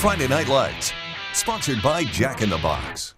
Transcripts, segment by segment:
Friday Night Lights, sponsored by Jack in the Box.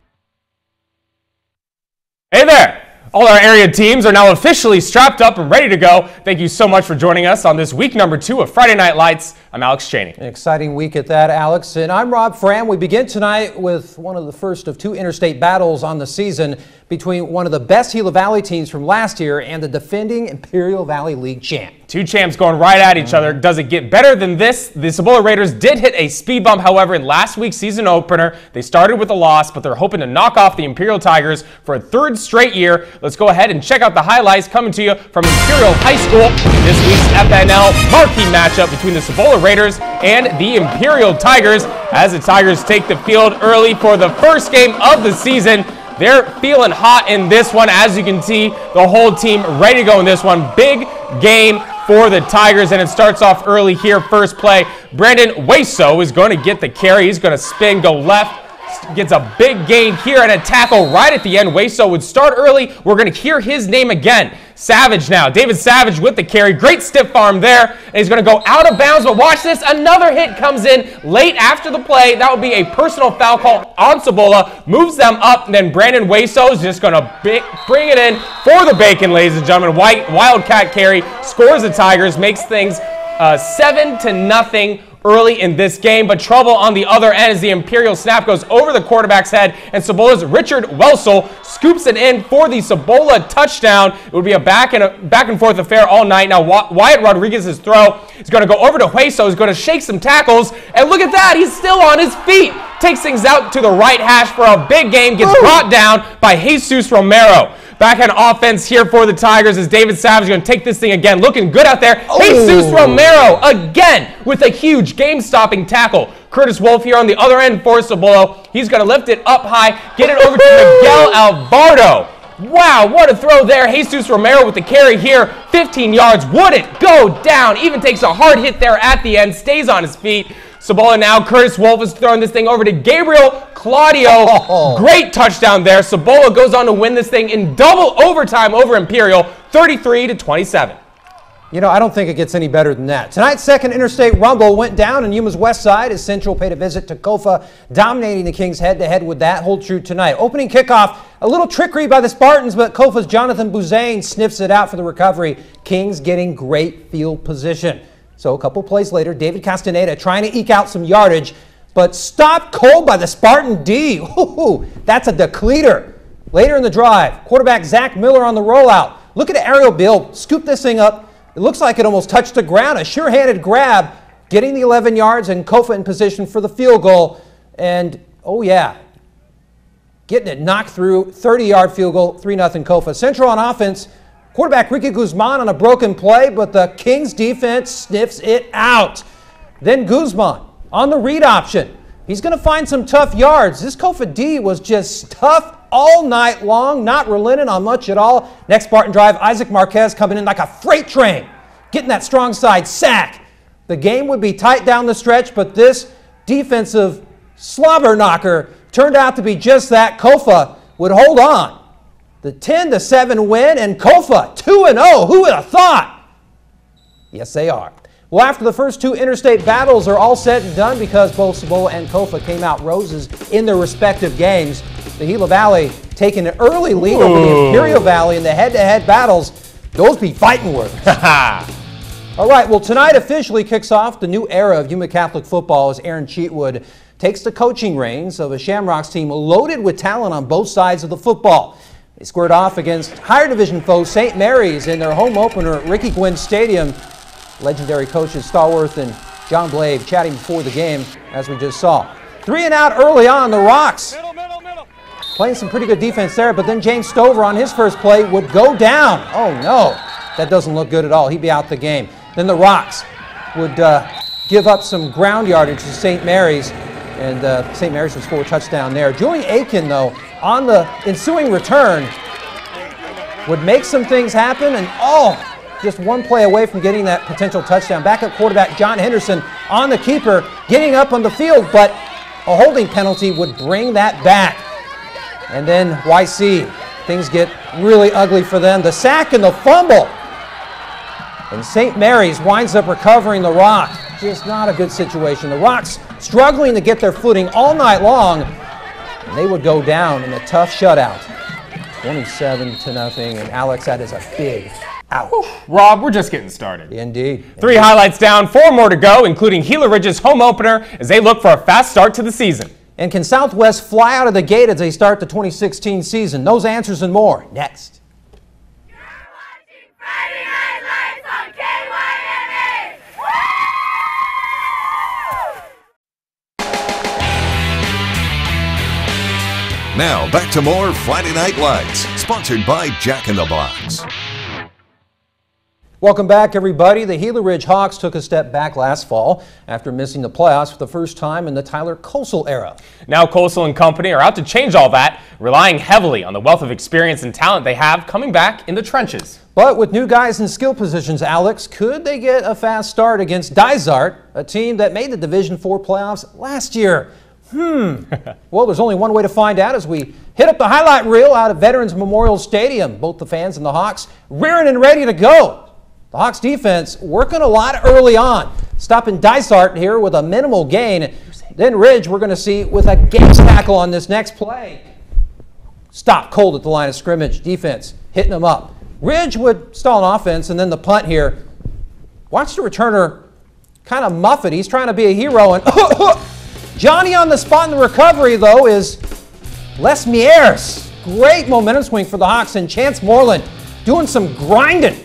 Hey there! All our area teams are now officially strapped up and ready to go. Thank you so much for joining us on this week number 2 of Friday Night Lights. I'm Alex Cheney. An exciting week at that, Alex. And I'm Rob Fram. We begin tonight with one of the first of 2 interstate battles on the season between one of the best Gila Valley teams from last year and the defending Imperial Valley League champ. 2 champs going right at each other. Does it get better than this? The Cibola Raiders did hit a speed bump, however, in last week's season opener. They started with a loss, but they're hoping to knock off the Imperial Tigers for a 3rd straight year. Let's go ahead and check out the highlights coming to you from Imperial High School. This week's FNL marquee matchup between the Cibola Raiders and the Imperial Tigers, as the Tigers take the field early for the first game of the season. They're feeling hot in this one. As you can see, the whole team ready to go in this one. Big game for the Tigers, and it starts off early here. First play, Brandon Hueso is going to get the carry. He's going to spin, go left, gets a big gain here and a tackle right at the end. Hueso would start early. We're going to hear his name again. Savage now. David Savage with the carry. Great stiff arm there. And he's going to go out of bounds, but watch this. Another hit comes in late after the play. That would be a personal foul call on Cibola. Moves them up, and then Brandon Hueso is just going to bring it in for the bacon, ladies and gentlemen. Wildcat carry scores the Tigers, makes things 7-0 early in this game, but trouble on the other end as the Imperial snap goes over the quarterback's head, and Cibola's Richard Welsel scoops it in for the Cibola touchdown. It would be a back and forth affair all night. Now Wyatt Rodriguez's throw is going to go over to Hueso. He's going to shake some tackles, and look at that, he's still on his feet. Takes things out to the right hash for a big game, gets brought down by Jesus Romero. Back on offense here for the Tigers as David Savage is going to take this thing again. Looking good out there. Jesus Romero again with a huge game-stopping tackle. Curtis Wolf here on the other end for Cibola. He's going to lift it up high, get it over to Miguel Alvarado. Wow, what a throw there. Jesus Romero with the carry here. 15 yards. Wouldn't go down. Even takes a hard hit there at the end. Stays on his feet. Cibola now. Curtis Wolf is throwing this thing over to Gabriel Claudio. Great touchdown there. Cibola goes on to win this thing in double overtime over Imperial, 33-27. You know, I don't think it gets any better than that. Tonight's second interstate rumble went down in Yuma's west side as Central paid a visit to Kofa, dominating the Kings head-to-head. With that hold true tonight. Opening kickoff, a little trickery by the Spartans, but Kofa's Jonathan Buzane sniffs it out for the recovery. Kings getting great field position. So a couple plays later, David Castaneda trying to eke out some yardage, but stopped cold by the Spartan D. Ooh, that's a depleter. Later in the drive, quarterback Zach Miller on the rollout. Look at the aerial build. Scoop this thing up. It looks like it almost touched the ground. A sure-handed grab, getting the 11 yards, and Kofa in position for the field goal. And, oh yeah, getting it knocked through. 30-yard field goal, 3-0 Kofa. Central on offense. Quarterback Ricky Guzman on a broken play, but the Kings defense sniffs it out. Then Guzman on the read option. He's going to find some tough yards. This Kofa D was just tough all night long, not relenting on much at all. Next Spartan drive, Isaac Marquez coming in like a freight train, getting that strong side sack. The game would be tight down the stretch, but this defensive slobber knocker turned out to be just that. Kofa would hold on. The 10-7 win, and Kofa 2-0. Who would have thought? Yes, they are. Well, after the first 2 interstate battles are all said and done, because both Cibola and Kofa came out roses in their respective games, the Gila Valley taking an early lead over the Imperial Valley in the head-to-head battles. Those be fighting words. All right, well, tonight officially kicks off the new era of Yuma Catholic football as Aaron Cheatwood takes the coaching reins of a Shamrocks team loaded with talent on both sides of the football. They squared off against higher division foe St. Mary's in their home opener at Ricky Gwynn Stadium. Legendary coaches Starworth and John Blave chatting before the game, as we just saw. 3 and out early on, the Rocks. Playing some pretty good defense there, but then James Stover on his first play would go down. Oh no, that doesn't look good at all. He'd be out the game. Then the Rocks would give up some ground yardage to St. Mary's, and St. Mary's would score a touchdown there. Julian Aiken, though, on the ensuing return, would make some things happen, and just one play away from getting that potential touchdown. Backup quarterback John Henderson on the keeper, getting up on the field, but a holding penalty would bring that back. And then YC, things get really ugly for them. The sack and the fumble. And St. Mary's winds up recovering the rock. Just not a good situation. The Rocks struggling to get their footing all night long. And they would go down in a tough shutout, 27-0, and Alex, that is a big ouch. Rob, we're just getting started. Indeed. 3 highlights down, 4 more to go, including Gila Ridge's home opener as they look for a fast start to the season. And can Southwest fly out of the gate as they start the 2016 season? Those answers and more next. You're watching Friday Night Lights on KYMA. Now back to more Friday Night Lights, sponsored by Jack in the Box. Welcome back, everybody. The Gila Ridge Hawks took a step back last fall after missing the playoffs for the first time in the Tyler Kosel era. Now Kosel and company are out to change all that, relying heavily on the wealth of experience and talent they have coming back in the trenches. But with new guys in skill positions, Alex, could they get a fast start against Dysart, a team that made the Division IV playoffs last year? Well, there's only one way to find out as we hit up the highlight reel out of Veterans Memorial Stadium. Both the fans and the Hawks rearing and ready to go. The Hawks defense working a lot early on, stopping Dysart here with a minimal gain. Then Ridge we're going to see with a game tackle on this next play. Stop cold at the line of scrimmage. Defense hitting them up. Ridge would stall an offense, and then the punt here. Watch the returner kind of muff it. He's trying to be a hero, and Johnny on the spot in the recovery, though, is Les Mieres. Great momentum swing for the Hawks, and Chance Moreland doing some grinding,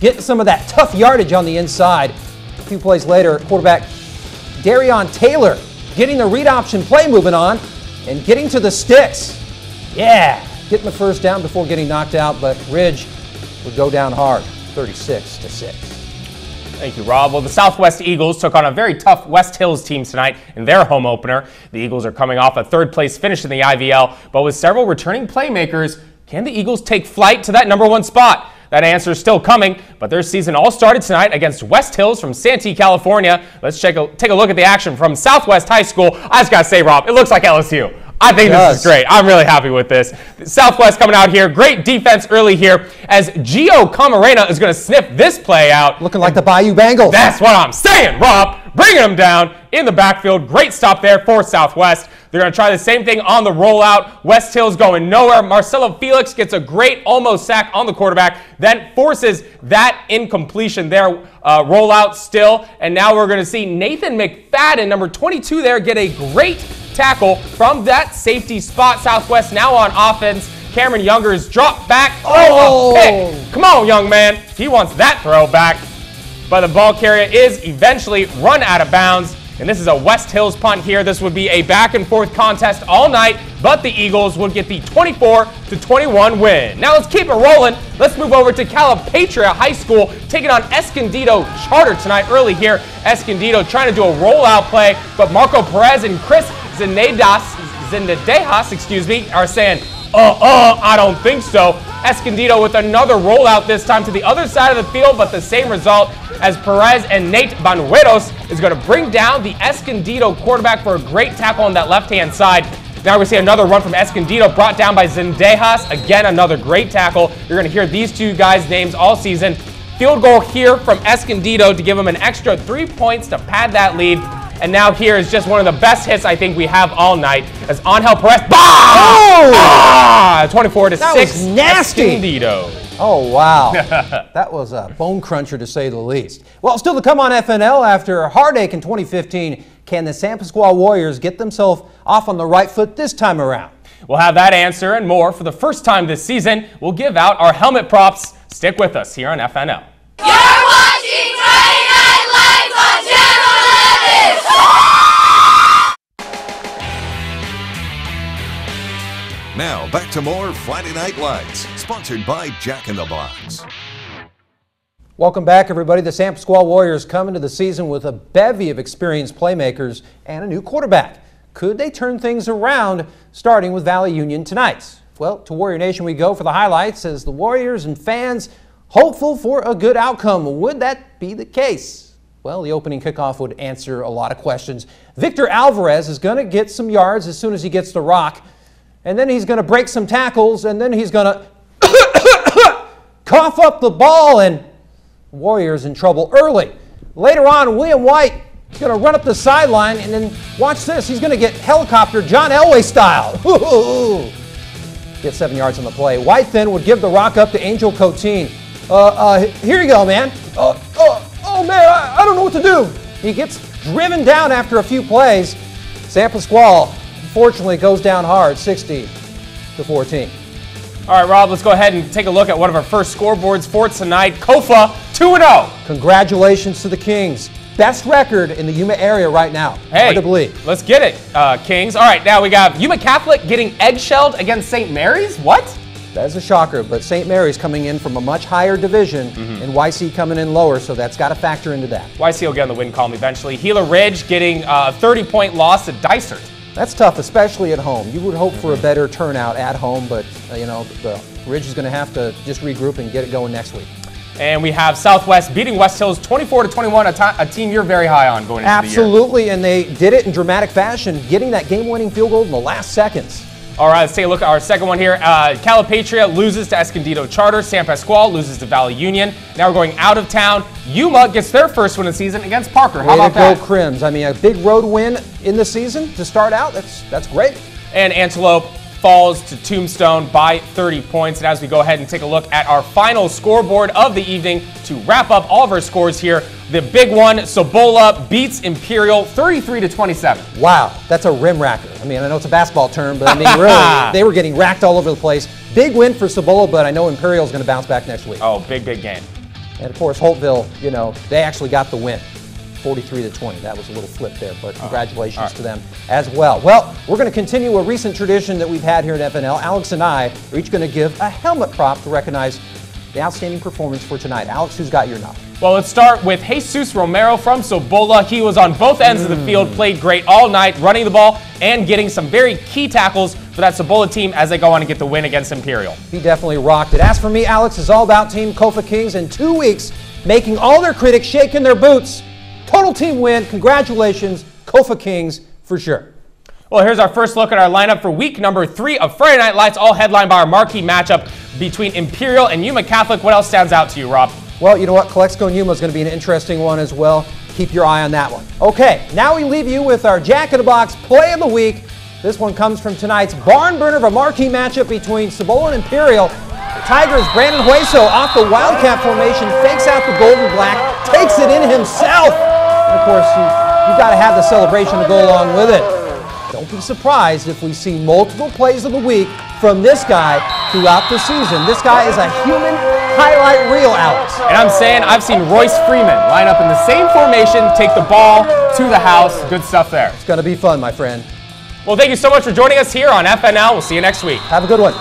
getting some of that tough yardage on the inside. A few plays later, quarterback Darion Taylor getting the read option play moving on and getting to the sticks. Yeah, getting the first down before getting knocked out, but Ridge would go down hard, 36-6. Thank you, Rob. Well, the Southwest Eagles took on a very tough West Hills team tonight in their home opener. The Eagles are coming off a third-place finish in the IVL, but with several returning playmakers, can the Eagles take flight to that #1 spot? That answer is still coming, but their season all started tonight against West Hills from Santee, California. Let's take a look at the action from Southwest High School. I just got to say, Rob, it looks like LSU. I think this is great. I'm really happy with this. Southwest coming out here. Great defense early here as Gio Camarena is going to sniff this play out. Looking like the Bayou Bengals. That's what I'm saying, Rob. Bringing them down in the backfield. Great stop there for Southwest. They're going to try the same thing on the rollout. West Hills going nowhere. Marcelo Felix gets a great almost sack on the quarterback, then forces that incompletion there. Rollout still. And now we're going to see Nathan McFadden, number 22 there, get a great tackle from that safety spot. Southwest now on offense. Cameron Younger's dropped back. Oh, a pick. Come on, young man. He wants that throw back. But the ball carrier is eventually run out of bounds. And this is a West Hills punt here. This would be a back and forth contest all night, but the Eagles would get the 24-21 win. Now let's keep it rolling. Let's move over to Calipatria High School, taking on Escondido Charter tonight early here. Escondido trying to do a rollout play, but Marco Perez and Chris Zendejas, are saying, I don't think so. Escondido with another rollout, this time to the other side of the field, but the same result as Perez and Nate Banuelos is going to bring down the Escondido quarterback for a great tackle on that left-hand side. Now we're going to see another run from Escondido brought down by Zendejas. Again, another great tackle. You're going to hear these two guys' names all season. Field goal here from Escondido to give them an extra 3 points to pad that lead. And now here is just one of the best hits I think we have all night as Angel Perez. 24-6. That was nasty. Escondido. Oh, wow. That was a bone cruncher to say the least. Well, still to come on FNL after a heartache in 2015. Can the San Pasqual Warriors get themselves off on the right foot this time around? We'll have that answer and more for the first time this season. We'll give out our helmet props. Stick with us here on FNL. You're watching Friday Night Lights on Channel 11. Now back to more Friday Night Lights, sponsored by Jack in the Box. Welcome back, everybody. The San Pasqual Warriors come into the season with a bevy of experienced playmakers and a new quarterback. Could they turn things around, starting with Valley Union tonight? Well, to Warrior Nation we go for the highlights as the Warriors and fans hopeful for a good outcome. Would that be the case? Well, the opening kickoff would answer a lot of questions. Victor Alvarez is going to get some yards as soon as he gets the rock, and then he's going to break some tackles, and then he's going to cough up the ball, and Warriors in trouble early. Later on, William White He's going to run up the sideline, and then watch this. He's going to get helicopter John Elway style. Get 7 yards on the play. White then would give the rock up to Angel Coteen. Here you go, man. Oh man, I don't know what to do. He gets driven down after a few plays. San Pasquale, unfortunately, goes down hard, 60-14. All right, Rob, let's go ahead and take a look at one of our first scoreboards for tonight. Kofa 2-0. Congratulations to the Kings. Best record in the Yuma area right now. Hey, hard to believe. Let's get it, Kings. All right, now we got Yuma Catholic getting eggshelled against St. Mary's. What? That is a shocker, but St. Mary's coming in from a much higher division and YC coming in lower, so that's got to factor into that. YC will get on the win column eventually. Gila Ridge getting a 30-point loss to Dysart. That's tough, especially at home. You would hope for a better turnout at home, but the Ridge is going to have to just regroup and get it going next week. And we have Southwest beating West Hills 24-21, a team you're very high on going into the year. Absolutely, and they did it in dramatic fashion, getting that game-winning field goal in the last seconds. All right, let's take a look at our second one here. Calipatria loses to Escondido Charter. San Pasquale loses to Valley Union. Now we're going out of town. Yuma gets their first win of the season against Parker. How about that? Way to go, Crims. I mean, a big road win in the season to start out. That's great. And Antelope falls to Tombstone by 30 points. And as we go ahead and take a look at our final scoreboard of the evening to wrap up all of our scores here, the big one, Cibola beats Imperial 33-27. Wow, that's a rim racker. I mean, I know it's a basketball term, but I mean, really, they were getting racked all over the place. Big win for Cibola, but I know Imperial's going to bounce back next week. Oh, big game. And of course, Holtville, they actually got the win. 43-20. That was a little flip there, but congratulations to them as well. Well, we're going to continue a recent tradition that we've had here at FNL. Alex and I are each going to give a helmet prop to recognize the outstanding performance for tonight. Alex, who's got your nod? Well, let's start with Jesus Romero from Cibola. He was on both ends of the field, played great all night, running the ball and getting some very key tackles for that Cibola team as they go on and get the win against Imperial. He definitely rocked it. As for me, Alex, it's all about Team Kofa Kings in 2 weeks, making all their critics shake in their boots. Total team win. Congratulations, Kofa Kings, for sure. Well, here's our first look at our lineup for week number 3 of Friday Night Lights, all headlined by our marquee matchup between Imperial and Yuma Catholic. What else stands out to you, Rob? Well, you know what? Calexico and Yuma is going to be an interesting one as well. Keep your eye on that one. Okay, now we leave you with our Jack in the Box play of the week. This one comes from tonight's barn burner of a marquee matchup between Cibola and Imperial. The Tigers' Brandon Hueso off the Wildcat formation, fakes out the gold and black, takes it in himself. And of course, you've got to have the celebration to go along with it. Don't be surprised if we see multiple plays of the week from this guy throughout the season. This guy is a human highlight reel, Alex. And I'm saying I've seen Royce Freeman line up in the same formation, take the ball to the house. Good stuff there. It's going to be fun, my friend. Well, thank you so much for joining us here on FNL. We'll see you next week. Have a good one.